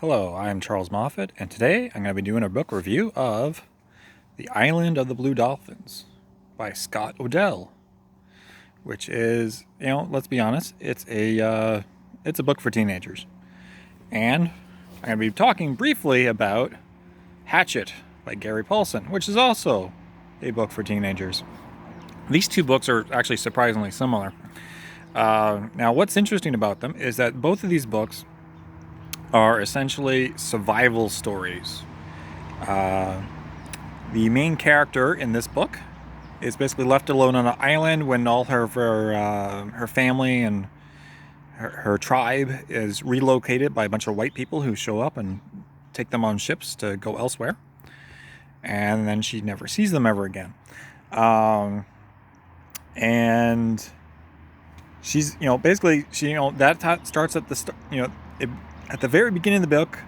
Hello, I'm Charles Moffat, and today I'm going to be doing a book review of The Island of the Blue Dolphins by Scott Odell, which is, let's be honest, it's a book for teenagers. And I'm going to be talking briefly about Hatchet by Gary Paulsen, which is also a book for teenagers. These two books are actually surprisingly similar. Now, what's interesting about them is that both of these books are essentially survival stories. The main character in this book is basically left alone on an island when all her family and her tribe is relocated by a bunch of white people who show up and take them on ships to go elsewhere. And then she never sees them ever again. And she's, basically, that starts at the at the very beginning of the book.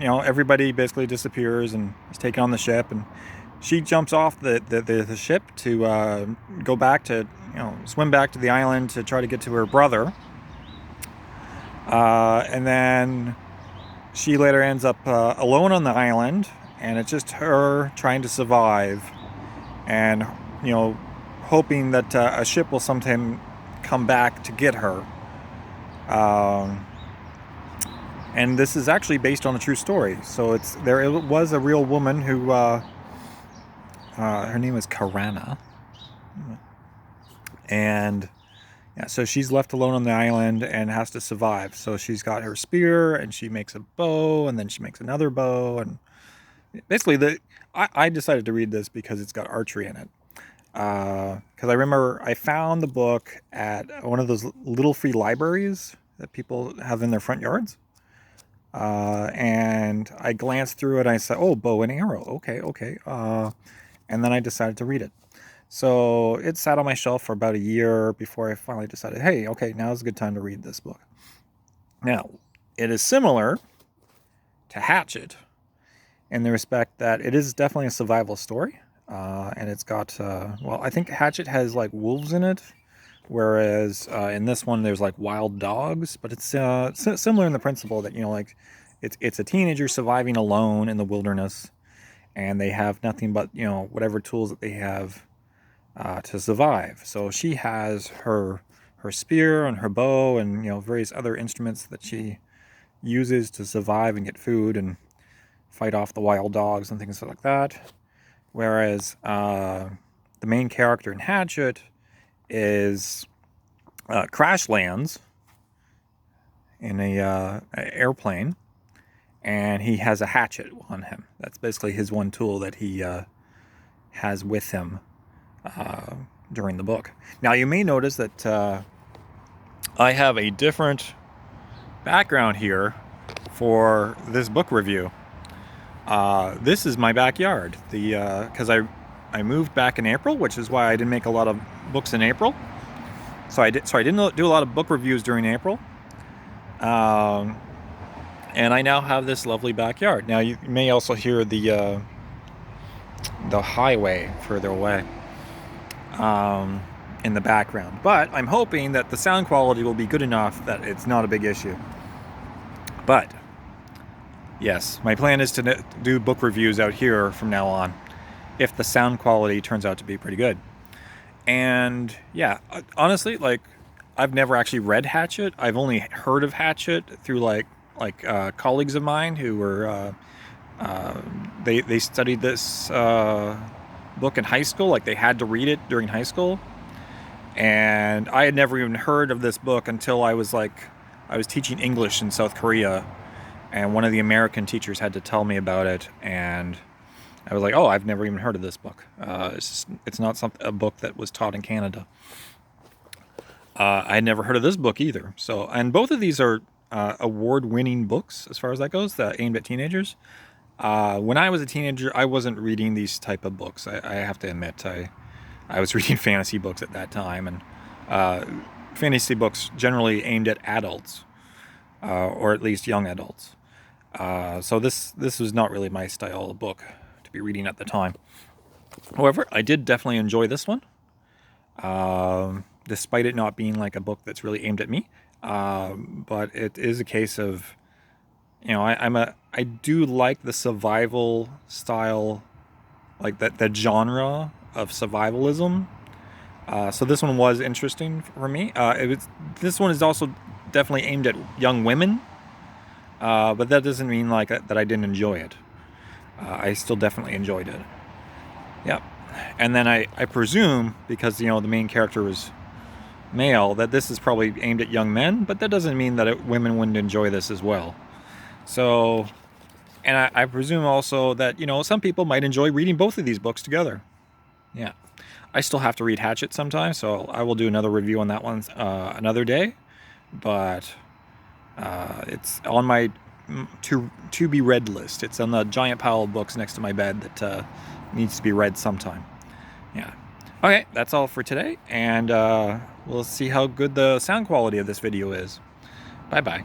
Everybody basically disappears and is taken on the ship, and she jumps off the ship to go back to, swim back to the island to try to get to her brother. And then she later ends up alone on the island, and it's just her trying to survive and, hoping that a ship will sometime come back to get her. And this is actually based on a true story. So it was a real woman who, her name is Karana. And yeah, so she's left alone on the island and has to survive. So she's got her spear, and she makes a bow, and then she makes another bow. And basically, I decided to read this because it's got archery in it. Because I remember I found the book at one of those little free libraries that people have in their front yards. And I glanced through it, and I said, oh, bow and arrow. Okay. And then I decided to read it. So it sat on my shelf for about a year before I finally decided, hey, okay, now's a good time to read this book. Now, it is similar to Hatchet in the respect that it is definitely a survival story. And it's got, I think Hatchet has like wolves in it. Whereas in this one, there's like wild dogs, but it's similar in the principle that, it's a teenager surviving alone in the wilderness, and they have nothing but, whatever tools that they have to survive. So she has her spear and her bow and, various other instruments that she uses to survive and get food and fight off the wild dogs and things like that. Whereas the main character in Hatchet is crash lands in a airplane, and he has a hatchet on him. That's basically his one tool that he has with him during the book. Now, you may notice that I have a different background here for this book review. This is my backyard. Because I moved back in April, which is why I didn't make a lot of books in April. So I didn't do a lot of book reviews during April. And I now have this lovely backyard. Now you may also hear the highway further away in the background. But I'm hoping that the sound quality will be good enough that it's not a big issue. But yes, my plan is to do book reviews out here from now on, if the sound quality turns out to be pretty good. And yeah, honestly, I've never actually read Hatchet. I've only heard of Hatchet through colleagues of mine who were they studied this book in high school. Like, they had to read it during high school, and I had never even heard of this book until I was teaching English in South Korea, and one of the American teachers had to tell me about it, and I was like, oh, I've never even heard of this book. It's not a book that was taught in Canada. I had never heard of this book either. So, and both of these are award-winning books as far as that goes, aimed at teenagers. When I was a teenager, I wasn't reading these type of books. I have to admit, I was reading fantasy books at that time, and fantasy books generally aimed at adults, or at least young adults. So this was not really my style of book to be reading at the time. However, I did definitely enjoy this one, despite it not being like a book that's really aimed at me. But it is a case of, you know, I do like the survival style, like that genre of survivalism. So this one was interesting for me. This one is also definitely aimed at young women, but that doesn't mean like that I didn't enjoy it. I still definitely enjoyed it. Yep. And then I presume, because you know the main character is male, that this is probably aimed at young men, but that doesn't mean that women wouldn't enjoy this as well. So, and I presume also that, you know, some people might enjoy reading both of these books together. Yeah. I still have to read Hatchet sometimes, so I will do another review on that one another day. But it's on my to be read list. It's on the giant pile of books next to my bed that needs to be read sometime. Yeah. Okay, that's all for today, and we'll see how good the sound quality of this video is. Bye-bye.